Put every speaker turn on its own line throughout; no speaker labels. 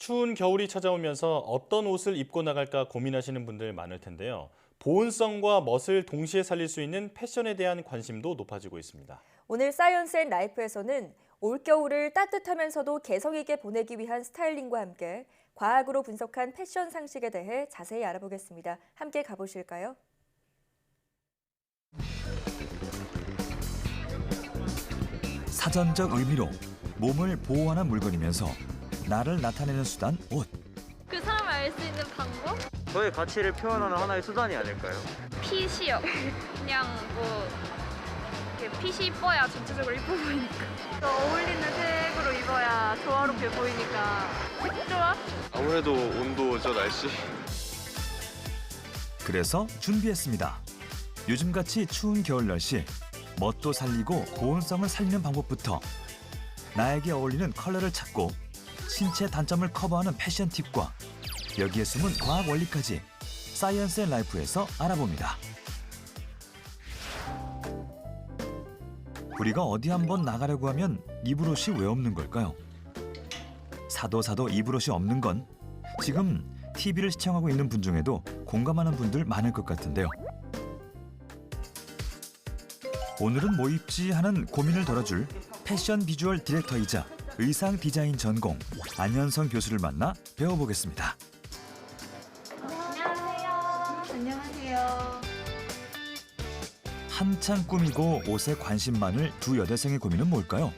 추운 겨울이 찾아오면서 어떤 옷을 입고 나갈까 고민하시는 분들 많을 텐데요. 보온성과 멋을 동시에 살릴 수 있는 패션에 대한 관심도 높아지고 있습니다.
오늘 사이언스 앤 라이프에서는 올겨울을 따뜻하면서도 개성 있게 보내기 위한 스타일링과 함께 과학으로 분석한 패션 상식에 대해 자세히 알아보겠습니다. 함께 가보실까요?
사전적 의미로 몸을 보호하는 물건이면서 나를 나타내는 수단 옷.
그 사람을 알 수 있는 방법?
저의 가치를 표현하는 하나의 수단이 아닐까요?
핏이요. 그냥 뭐 이렇게 핏이 이뻐야 전체적으로 이뻐 보이니까. 어울리는 색으로 입어야 조화롭게 보이니까. 좋아?
아무래도 온도죠, 날씨.
그래서 준비했습니다. 요즘같이 추운 겨울 날씨 멋도 살리고 보온성을 살리는 방법부터 나에게 어울리는 컬러를 찾고 신체 단점을 커버하는 패션 팁과 여기에 숨은 과학 원리까지 사이언스 앤 라이프에서 알아봅니다. 우리가 어디 한번 나가려고 하면 입을 옷이 왜 없는 걸까요? 사도 입을 옷이 없는 건 지금 TV를 시청하고 있는 분 중에도 공감하는 분들 많을 것 같은데요. 오늘은 뭐 입지 하는 고민을 덜어줄 패션 비주얼 디렉터이자 의상 디자인 전공 안현성 교수를 만나 배워보겠습니다.
안녕하세요.
한창 꾸미고 옷에 관심 많을 두 여대생의 고민은 뭘까요?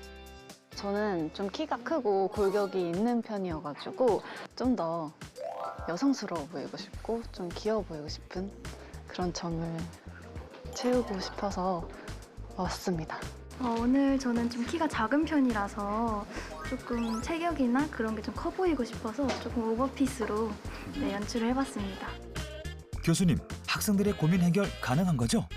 저는 좀 키가 크고 골격이 있는 편이어가지고 좀 더 여성스러워 보이고 싶고 좀 귀여워 보이고 싶은 그런 점을 채우고 싶어서 왔습니다.
오늘 저는 좀 키가 작은 편이라서 조금 체격이나 그런 게 좀 커 보이고 싶어서 조금 오버핏으로 연출을 해봤습니다.
교수님, 학생들의 고민 해결 가능한 거죠?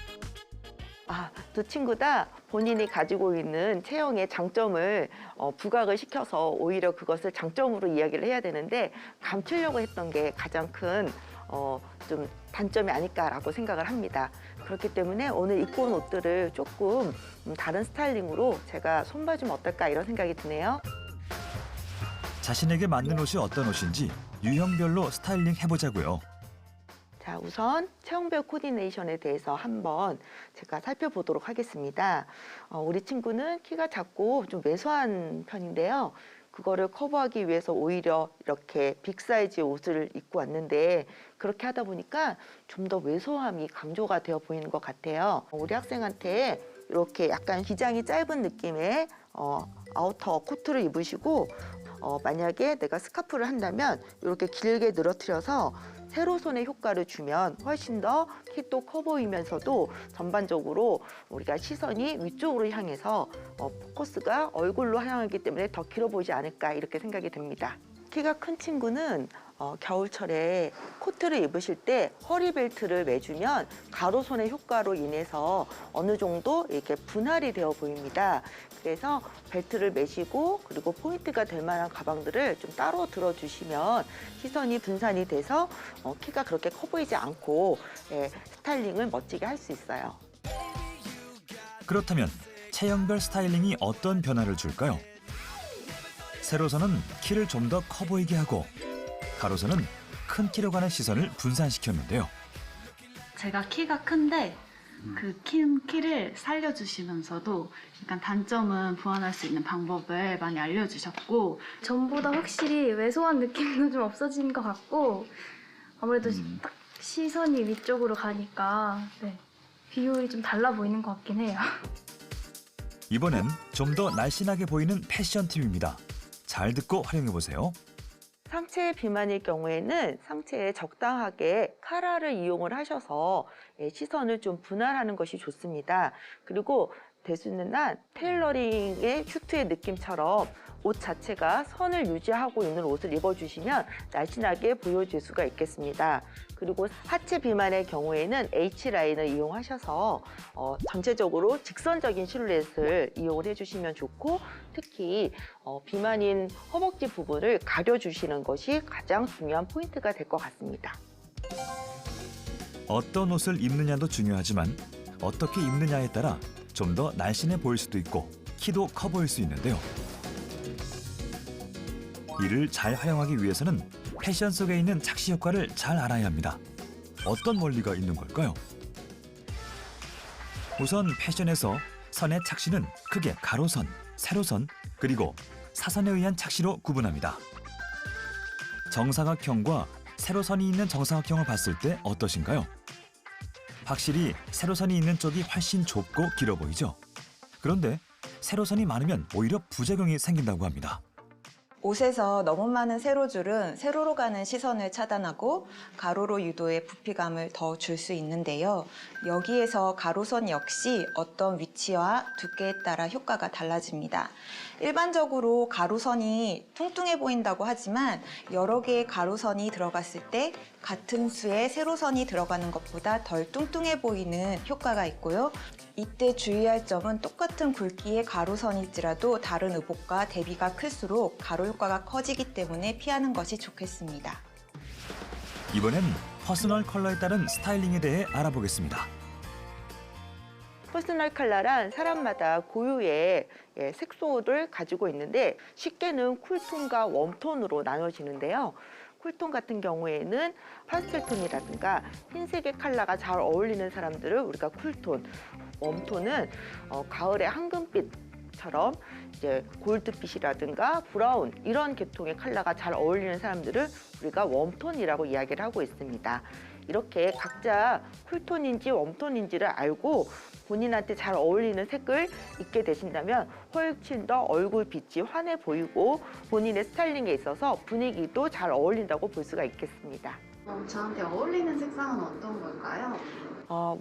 두 친구 다 본인이 가지고 있는 체형의 장점을 부각을 시켜서 오히려 그것을 장점으로 이야기를 해야 되는데 감추려고 했던 게 가장 큰 좀 단점이 아닐까라고 생각을 합니다. 그렇기 때문에 오늘 입고 온 옷들을 조금 다른 스타일링으로 제가 손봐주면 어떨까 이런 생각이 드네요.
자신에게 맞는 옷이 어떤 옷인지 유형별로 스타일링 해보자고요.
자, 우선 체형별 코디네이션에 대해서 한번 제가 살펴보도록 하겠습니다. 우리 친구는 키가 작고 좀 왜소한 편인데요. 그거를 커버하기 위해서 오히려 이렇게 빅 사이즈의 옷을 입고 왔는데 그렇게 하다 보니까 좀 더 왜소함이 강조가 되어 보이는 것 같아요. 우리 학생한테 이렇게 약간 기장이 짧은 느낌의 아우터 코트를 입으시고 만약에 내가 스카프를 한다면 이렇게 길게 늘어뜨려서 세로선의 효과를 주면 훨씬 더 키도 커 보이면서도 전반적으로 우리가 시선이 위쪽으로 향해서 포커스가 얼굴로 향하기 때문에 더 길어 보이지 않을까 이렇게 생각이 듭니다. 키가 큰 친구는 겨울철에 코트를 입으실 때 허리 벨트를 매주면 가로선의 효과로 인해서 어느 정도 이렇게 분할이 되어 보입니다. 그래서 벨트를 매시고 그리고 포인트가 될 만한 가방들을 좀 따로 들어주시면 시선이 분산이 돼서 키가 그렇게 커 보이지 않고 스타일링을 멋지게 할 수 있어요.
그렇다면 체형별 스타일링이 어떤 변화를 줄까요? 세로선은 키를 좀 더 커 보이게 하고 가로선은 큰 키로 가는 시선을 분산시켰는데요.
제가 키가 큰데 그 큰 키를 살려주시면서도 약간 단점은 보완할 수 있는 방법을 많이 알려주셨고
전보다 확실히 왜소한 느낌도 좀 없어진 것 같고 아무래도 딱 시선이 위쪽으로 가니까 비율이 좀 달라 보이는 것 같긴 해요.
이번엔 좀 더 날씬하게 보이는 패션 팁입니다. 잘 듣고 활용해보세요.
상체 비만일 경우에는 상체에 적당하게 카라를 이용을 하셔서 시선을 좀 분할하는 것이 좋습니다. 그리고 대수는 한 테일러링의 슈트의 느낌처럼 옷 자체가 선을 유지하고 있는 옷을 입어주시면 날씬하게 보여질 수가 있겠습니다. 그리고 하체 비만의 경우에는 H라인을 이용하셔서 전체적으로 직선적인 실루엣을 이용을 해주시면 좋고 특히 비만인 허벅지 부분을 가려주시는 것이 가장 중요한 포인트가 될 것 같습니다.
어떤 옷을 입느냐도 중요하지만 어떻게 입느냐에 따라 좀 더 날씬해 보일 수도 있고 키도 커 보일 수 있는데요. 이를 잘 활용하기 위해서는 패션 속에 있는 착시 효과를 잘 알아야 합니다. 어떤 원리가 있는 걸까요? 우선 패션에서 선의 착시는 크게 가로선, 세로선, 그리고 사선에 의한 착시로 구분합니다. 정사각형과 세로선이 있는 정사각형을 봤을 때 어떠신가요? 확실히 세로선이 있는 쪽이 훨씬 좁고 길어 보이죠? 그런데 세로선이 많으면 오히려 부작용이 생긴다고 합니다.
옷에서 너무 많은 세로줄은 세로로 가는 시선을 차단하고 가로로 유도의 부피감을 더 줄 수 있는데요. 여기에서 가로선 역시 어떤 위치와 두께에 따라 효과가 달라집니다. 일반적으로 가로선이 뚱뚱해 보인다고 하지만 여러 개의 가로선이 들어갔을 때 같은 수의 세로선이 들어가는 것보다 덜 뚱뚱해 보이는 효과가 있고요. 이때 주의할 점은 똑같은 굵기의 가로선일지라도 다른 의복과 대비가 클수록 가로 효과가 커지기 때문에 피하는 것이 좋겠습니다.
이번엔 퍼스널 컬러에 따른 스타일링에 대해 알아보겠습니다.
퍼스널 컬러란 사람마다 고유의 색소를 가지고 있는데 쉽게는 쿨톤과 웜톤으로 나눠지는데요. 쿨톤 같은 경우에는 파스텔톤이라든가 흰색의 컬러가 잘 어울리는 사람들을 우리가 쿨톤, 웜톤은 가을의 황금빛처럼 이제 골드빛이라든가 브라운 이런 계통의 컬러가 잘 어울리는 사람들을 우리가 웜톤이라고 이야기를 하고 있습니다. 이렇게 각자 쿨톤인지 웜톤인지를 알고 본인한테 잘 어울리는 색을 입게 되신다면 훨씬 더 얼굴 빛이 환해 보이고 본인의 스타일링에 있어서 분위기도 잘 어울린다고 볼 수가 있겠습니다.
저한테 어울리는 색상은 어떤 걸까요?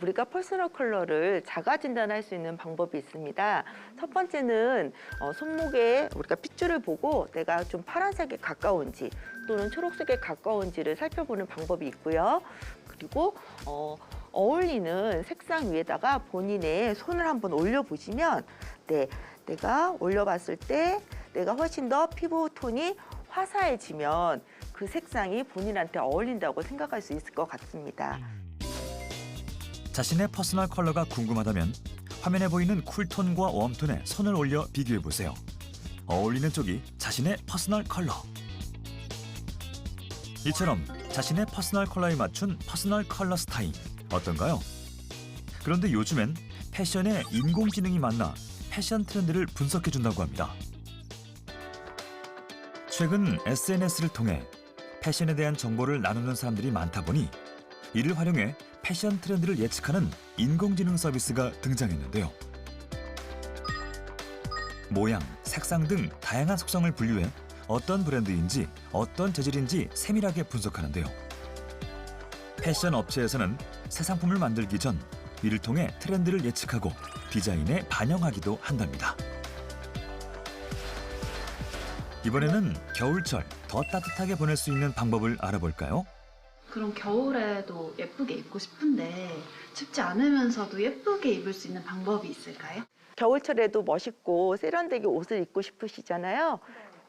우리가 퍼스널 컬러를 자가 진단할 수 있는 방법이 있습니다. 첫 번째는 손목에 우리가 핏줄을 보고 내가 좀 파란색에 가까운지 또는 초록색에 가까운지를 살펴보는 방법이 있고요. 그리고 어울리는 색상 위에다가 본인의 손을 한번 올려보시면 내가 올려봤을 때 내가 훨씬 더 피부 톤이 화사해지면 그 색상이 본인한테 어울린다고 생각할 수 있을 것 같습니다.
자신의 퍼스널 컬러가 궁금하다면 화면에 보이는 쿨톤과 웜톤에 손을 올려 비교해보세요. 어울리는 쪽이 자신의 퍼스널 컬러. 이처럼 자신의 퍼스널 컬러에 맞춘 퍼스널 컬러 스타일 어떤가요? 그런데 요즘엔 패션에 인공지능이 만나 패션 트렌드를 분석해준다고 합니다. 최근 SNS를 통해 패션에 대한 정보를 나누는 사람들이 많다 보니 이를 활용해 패션 트렌드를 예측하는 인공지능 서비스가 등장했는데요. 모양, 색상 등 다양한 속성을 분류해 어떤 브랜드인지 어떤 재질인지 세밀하게 분석하는데요. 패션 업체에서는 새 상품을 만들기 전 이를 통해 트렌드를 예측하고 디자인에 반영하기도 한답니다. 이번에는 겨울철 더 따뜻하게 보낼 수 있는 방법을 알아볼까요?
그럼 겨울에도 예쁘게 입고 싶은데 춥지 않으면서도 예쁘게 입을 수 있는 방법이 있을까요?
겨울철에도 멋있고 세련되게 옷을 입고 싶으시잖아요.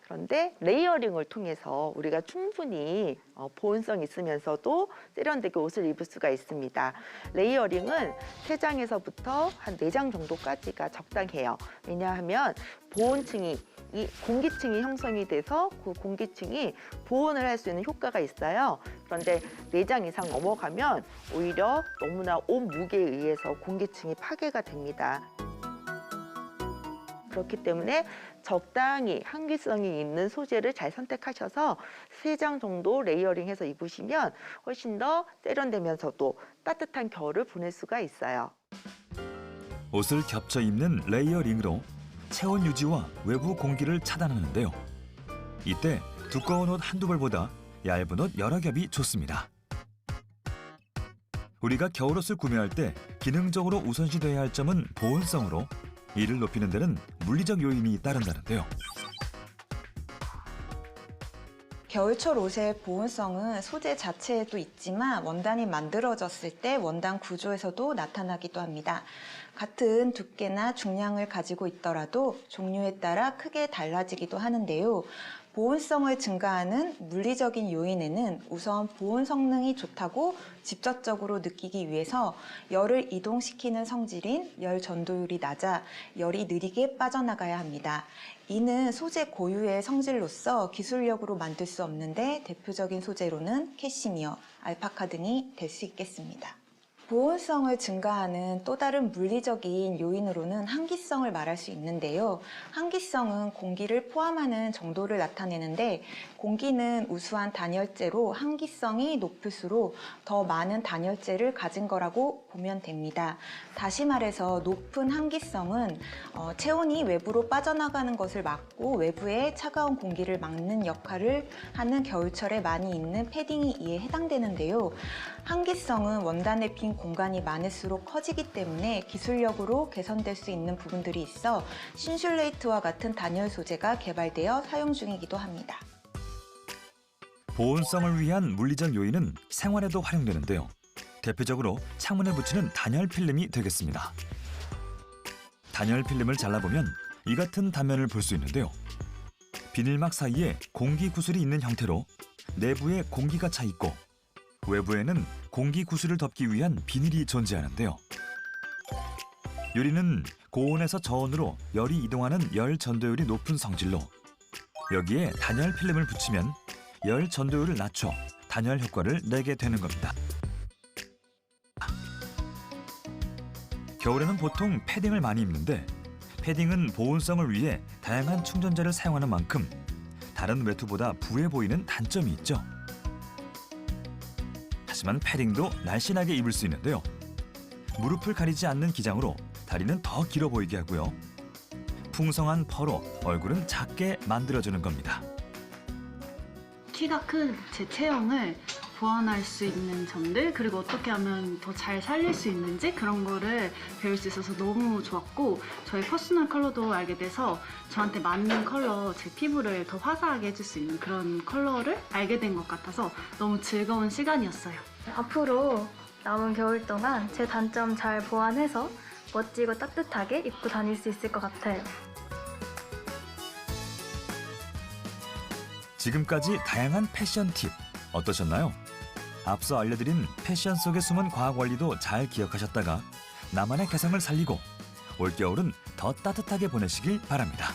그런데 레이어링을 통해서 우리가 충분히 보온성 있으면서도 세련되게 옷을 입을 수가 있습니다. 레이어링은 3장에서부터 한 4장 정도까지가 적당해요. 왜냐하면 보온층이 이 공기층이 형성이 돼서 그 공기층이 보온을 할 수 있는 효과가 있어요. 그런데 4장 이상 넘어가면 오히려 너무나 옷 무게에 의해서 공기층이 파괴가 됩니다. 그렇기 때문에 적당히 항기성이 있는 소재를 잘 선택하셔서 3장 정도 레이어링해서 입으시면 훨씬 더 세련되면서도 따뜻한 겨울을 보낼 수가 있어요.
옷을 겹쳐 입는 레이어링으로 체온 유지와 외부 공기를 차단하는데요. 이때 두꺼운 옷 한두 벌보다 얇은 옷 여러 겹이 좋습니다. 우리가 겨울옷을 구매할 때 기능적으로 우선시돼야 할 점은 보온성으로 이를 높이는 데는 물리적 요인이 따른다는데요.
겨울철 옷의 보온성은 소재 자체에도 있지만 원단이 만들어졌을 때 원단 구조에서도 나타나기도 합니다. 같은 두께나 중량을 가지고 있더라도 종류에 따라 크게 달라지기도 하는데요. 보온성을 증가하는 물리적인 요인에는 우선 보온 성능이 좋다고 직접적으로 느끼기 위해서 열을 이동시키는 성질인 열 전도율이 낮아 열이 느리게 빠져나가야 합니다. 이는 소재 고유의 성질로서 기술력으로 만들 수 없는데 대표적인 소재로는 캐시미어, 알파카 등이 될 수 있겠습니다. 보온성을 증가하는 또 다른 물리적인 요인으로는 항기성을 말할 수 있는데요. 항기성은 공기를 포함하는 정도를 나타내는데 공기는 우수한 단열재로 항기성이 높을수록 더 많은 단열재를 가진 거라고 보면 됩니다. 다시 말해서 높은 항기성은 체온이 외부로 빠져나가는 것을 막고 외부의 차가운 공기를 막는 역할을 하는 겨울철에 많이 입는 패딩이 이에 해당되는데요. 항기성은 원단에 빈 공간이 많을수록 커지기 때문에 기술력으로 개선될 수 있는 부분들이 있어 신슐레이트와 같은 단열 소재가 개발되어 사용 중이기도 합니다.
보온성을 위한 물리적 요인은 생활에도 활용되는데요. 대표적으로 창문에 붙이는 단열 필름이 되겠습니다. 단열 필름을 잘라보면 이 같은 단면을 볼 수 있는데요. 비닐막 사이에 공기 구슬이 있는 형태로 내부에 공기가 차 있고 외부에는 공기 구슬을 덮기 위한 비닐이 존재하는데요. 유리는 고온에서 저온으로 열이 이동하는 열 전도율이 높은 성질로 여기에 단열 필름을 붙이면 열 전도율을 낮춰 단열 효과를 내게 되는 겁니다. 겨울에는 보통 패딩을 많이 입는데 패딩은 보온성을 위해 다양한 충전재를 사용하는 만큼 다른 외투보다 부해 보이는 단점이 있죠. 하지만 패딩도 날씬하게 입을 수 있는데요. 무릎을 가리지 않는 기장으로 다리는 더 길어 보이게 하고요. 풍성한 펄로 얼굴은 작게 만들어주는 겁니다.
키가 큰 제 체형을 보완할 수 있는 점들, 그리고 어떻게 하면 더 잘 살릴 수 있는지 그런 거를 배울 수 있어서 너무 좋았고, 저희 퍼스널 컬러도 알게 돼서 저한테 맞는 컬러, 제 피부를 더 화사하게 해줄 수 있는 그런 컬러를 알게 된 것 같아서 너무 즐거운 시간이었어요.
앞으로 남은 겨울 동안 제 단점 잘 보완해서 멋지고 따뜻하게 입고 다닐 수 있을 것 같아요.
지금까지 다양한 패션 팁 어떠셨나요? 앞서 알려드린 패션 속에 숨은 과학 원리도 잘 기억하셨다가 나만의 개성을 살리고 올겨울은 더 따뜻하게 보내시길 바랍니다.